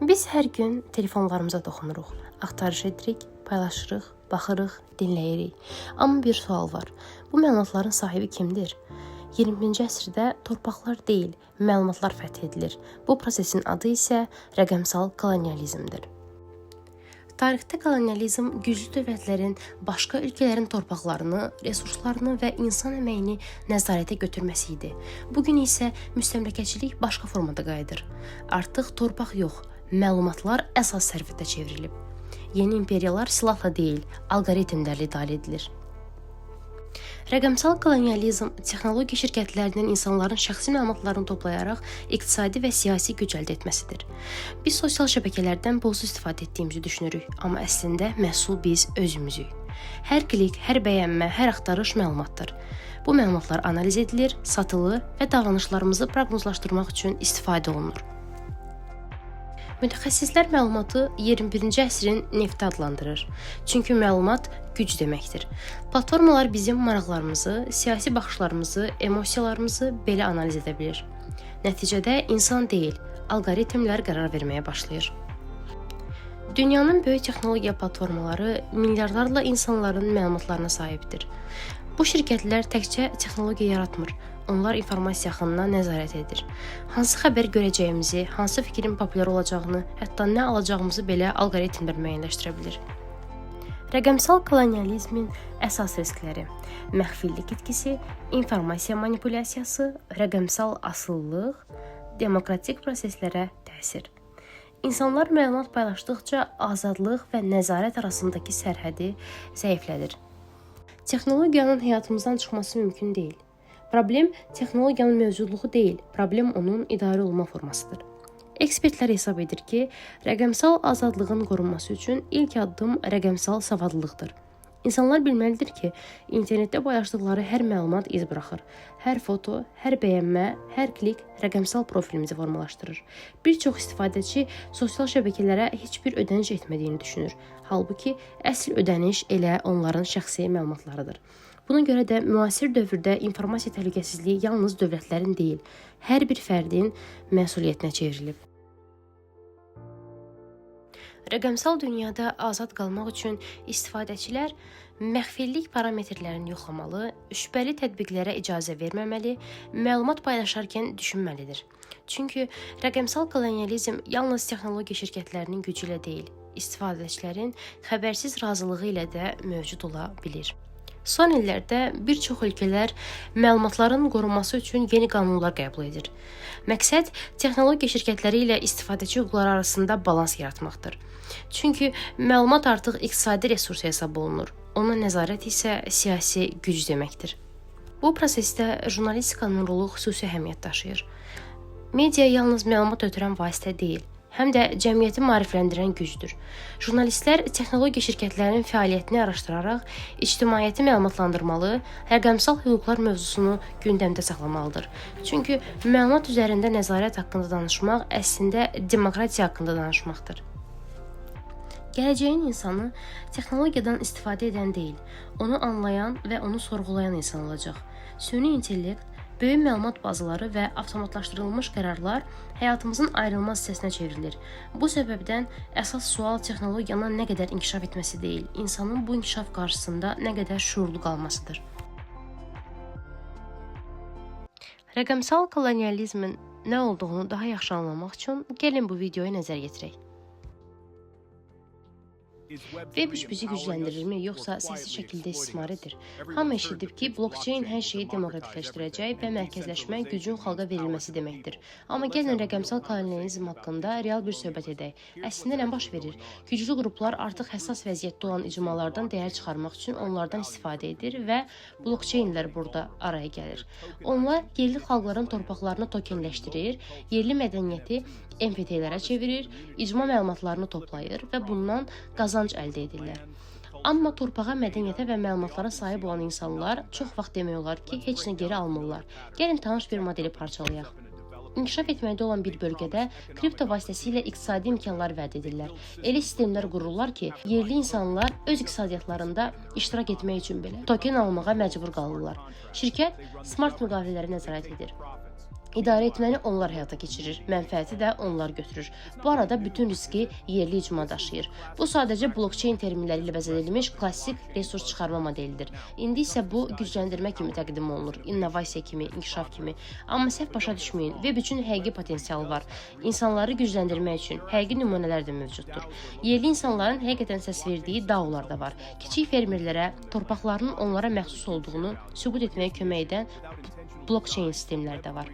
Biz hər gün telefonlarımıza toxunuruq, axtarış edirik, paylaşırıq, baxırıq, dinləyirik. Amma bir sual var. Bu məlumatların sahibi kimdir? 20-ci əsrdə torpaqlar deyil, məlumatlar fəth edilir. Bu prosesin adı isə rəqəmsal kolonializmdir. Tarixdə kolonializm güclü dövlətlərin başqa ölkələrin torpaqlarını, resurslarını və insan əməyini nəzarətə götürməsi idi. Bugün isə müstəmləkəçilik başqa formada qayıdır. Artıq torpaq yox, məlumatlar əsas sərvətə çevrilib. Yeni imperiyalar silahla deyil, alqoritmlərlə idarə edilir. Rəqəmsal kolonializm texnologiya şirkətlərinin insanların şəxsi məlumatlarını toplayaraq iqtisadi və siyasi güc əldə etməsidir. Biz sosial şəbəkələrdən bolca istifadə etdiyimizi düşünürük, amma əslində məhsul biz özümüzük. Hər klik, hər bəyənmə, hər axtarış məlumatdır. Bu məlumatlar analiz edilir, satılır və davranışlarımızı proqnozlaşdırmaq üçün istifadə olunur. Mütəxəssislər məlumatı 21-ci əsrin nefti adlandırır. Çünki məlumat güc deməkdir. Platformalar bizim maraqlarımızı, siyasi baxışlarımızı, emosiyalarımızı belə analiz edə bilir. Nəticədə insan deyil, alqoritmlər qərar verməyə başlayır. Dünyanın böyük texnologiya platformaları milyardlarla insanların məlumatlarına sahibdir. Bu şirkətlər təkcə texnologiya yaratmır, onlar informasiya axınına nəzarət edir. Hansı xəbər görəcəyimizi, hansı fikrin populyar olacağını, hətta nə alacağımızı belə alqoritmlər müəyyənləşdirə bilir. Rəqəmsal kolonializmin əsas riskləri: məxfillik itkisi, informasiya manipulyasiyası, rəqəmsal asıllıq, demokratik proseslərə təsir. İnsanlar məlumat paylaşdıqca azadlıq və nəzarət arasındakı sərhədi zəiflədir. Texnologiyanın həyatımızdan çıxması mümkün deyil. Problem texnologiyanın mövcudluğu deyil, problem onun idarə olunma formasıdır. Ekspertlər hesab edir ki, rəqəmsal azadlığın qorunması üçün ilk addım rəqəmsal savadlılıqdır. İnsanlar bilməlidir ki, internetdə paylaşdıqları hər məlumat iz buraxır. Hər foto, hər bəyənmə, hər klik rəqəmsal profilimizi formalaşdırır. Bir çox istifadəçi sosial şəbəkələrə heç bir ödəniş etmədiyini düşünür. Halbuki əsl ödəniş elə onların şəxsi məlumatlarıdır. Buna görə də müasir dövrdə informasiya təhlükəsizliyi yalnız dövlətlərin deyil, hər bir fərdin məsuliyyətinə çevrilib. Rəqəmsal dünyada azad qalmaq üçün istifadəçilər məxfillik parametrlərini yoxlamalı, şübhəli tətbiqlərə icazə verməməli, məlumat paylaşarkən düşünməlidir. Çünki rəqəmsal kolonializm yalnız texnologiya şirkətlərinin gücü ilə deyil, istifadəçilərin xəbərsiz razılığı ilə də mövcud ola bilir. Son illərdə bir çox ölkələr məlumatların qorunması üçün yeni qanunlar qəbul edir. Məqsəd texnologiya şirkətləri ilə istifadəçi hüquqları arasında balans yaratmaqdır. Çünki məlumat artıq iqtisadi resurs hesab olunur. Ona nəzarət isə siyasi güc deməkdir. Bu prosesdə jurnalistikanın rolu xüsusi əhəmiyyət daşıyır. Media yalnız məlumat ötürən vasitə deyil, həm də cəmiyyəti maarifləndirən gücdür. Jurnalistlər texnologiya şirkətlərinin fəaliyyətini araşdıraraq ictimaiyyəti məlumatlandırmalı, rəqəmsal hüquqlar mövzusunu gündəmdə saxlamalıdır. Çünki məlumat üzərində nəzarət haqqında danışmaq əslində demokratiya haqqında danışmaqdır. Gələcəyin insanı texnologiyadan istifadə edən deyil, onu anlayan və onu sorğulayan insan olacaq. Süni intellekt, böyük məlumat bazaları və avtomatlaşdırılmış qərarlar həyatımızın ayrılmaz hissəsinə çevrilir. Bu səbəbdən əsas sual texnologiyanın nə qədər inkişaf etməsi deyil, insanın bu inkişaf qarşısında nə qədər şüurlu qalmasıdır. Rəqəmsal kolonializmin nə olduğunu daha yaxşı anlamaq üçün gəlin bu videoya nəzər yetirək. Web 3 bizi gücləndirirmi, yoxsa sessiz şəkildə istismar edir? Hamı eşidib ki, blockchain hər şeyi demokratikləşdirəcək və mərkəzləşmə gücün xalqa verilməsi deməkdir. Amma gəlin rəqəmsal kolonializm haqqında real bir söhbət edək. Əslində nə baş verir? Güclü qruplar artıq həssas vəziyyətdə olan icmalardan dəyər çıxarmaq üçün onlardan istifadə edir və blockchainlər burada araya gəlir. Onlar yerli xalqların torpaqlarını tokenləşdirir, yerli mədəniyyəti NFT-lərə çevirir, icma məlumatlarını toplayır və bundan qazanc əldə edirlər. Amma torpağa, mədəniyyətə və məlumatlara sahib olan insanlar çox vaxt demək olar ki, heç nə geri almırlar. Gəlin tanış bir modeli parçalayaq. İnkişaf etməkdə olan bir bölgədə kripto vasitəsilə iqtisadi imkanlar vəd edirlər. Elə sistemlər qururlar ki, yerli insanlar öz iqtisadiyyatlarında iştirak etmək üçün belə token almağa məcbur qalırlar. Şirkət smart müqavilələri nəzarət edir. İdarə etməni onlar həyata keçirir, mənfəəti də onlar götürür. Bu arada bütün riski yerli icma daşıyır. Bu sadəcə blockchain terminləri ilə bəzədilmiş klassik resurs çıxarma modelidir. İndi isə bu gücləndirmə kimi təqdim olunur, innovasiya kimi, inkişaf kimi. Amma səhv başa düşməyin, web üçün həqiqi potensial var. İnsanları gücləndirmək üçün həqiqi nümunələr də mövcuddur. Yerli insanların həqiqətən səs verdiyi DAO-lar da var. Kiçik fermerlərə torpaqlarının onlara məxsus olduğunu sübut etməyə kömək edən blockchain sistemlər də var.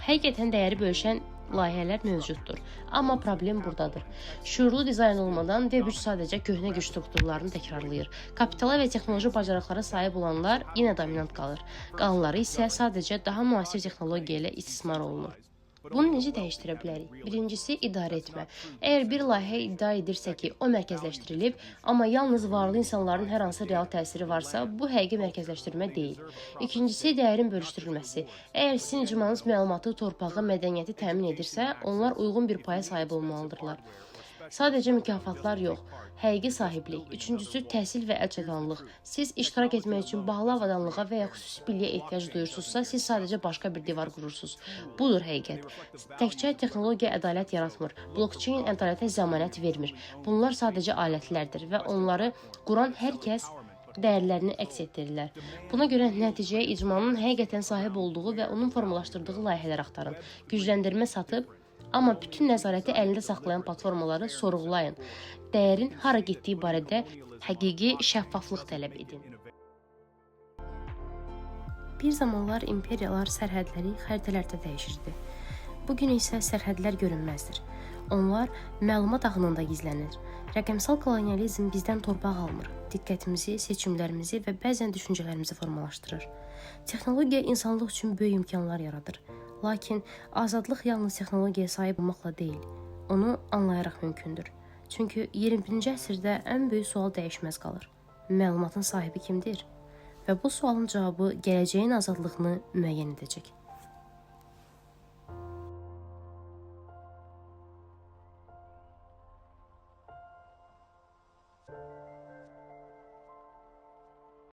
Həqiqətən dəyəri bölüşən layihələr mövcuddur. Amma problem buradadır. Şuurlu dizayn olmadan Web3 sadəcə köhnə güc strukturlarını təkrarlayır. Kapitala və texnoloji bacarıqlara sahib olanlar yenə dominant qalır. Qalanları isə sadəcə daha müasir texnologiya ilə istismar olunur. Bunu necə dəyişdirə bilərik? Birincisi, idarə etmə. Əgər bir layihə iddia edirsə ki, o mərkəzləşdirilib, amma yalnız varlı insanların hər hansı real təsiri varsa, bu həqiqi mərkəzləşdirmə deyil. İkincisi, dəyərin bölüşdürülməsi. Əgər sizin icmanız məlumatı, torpağı, mədəniyyəti təmin edirsə, onlar uyğun bir paya sahib olmalıdırlar. Sadəcə mükafatlar yox, həqiqi sahiblik. Üçüncüsü, təhsil və əlçatanlıq. Siz iştirak etmək üçün bahalı avadanlığa və ya xüsusi biliyə ehtiyac duyursunuzsa, siz sadəcə başqa bir divar qurursunuz. Budur həqiqət. Təkcə texnologiya ədalət yaratmır. Blockchain ədalətə zəmanət vermir. Bunlar sadəcə alətlərdir və onları quran hər kəs dəyərlərini əks etdirirlər. Buna görə nəticəyə icmanın həqiqətən sahib olduğu və onun formalaşdırdığı layihələr axtarın. Gücləndirmə satıb, amma bütün nəzarəti əlində saxlayan platformaları sorğulayın. Dəyərin hara getdiyi barədə həqiqi şəffaflıq tələb edin. Bir zamanlar imperiyalar sərhədləri xəritələrdə dəyişirdi. Bugün isə sərhədlər görünməzdir. Onlar məlumat ağınında gizlənir. Rəqəmsal kolonializm bizdən torpaq almır. Diqqətimizi, seçimlərimizi və bəzən düşüncələrimizi formalaşdırır. Texnologiya insanlıq üçün böyük imkanlar yaradır. Lakin azadlıq yalnız texnologiyaya sahib olmaqla deyil, onu anlayaraq mümkündür. Çünki 21-ci əsrdə ən böyük sual dəyişməz qalır. Məlumatın sahibi kimdir? Və bu sualın cavabı gələcəyin azadlığını müəyyən edəcək.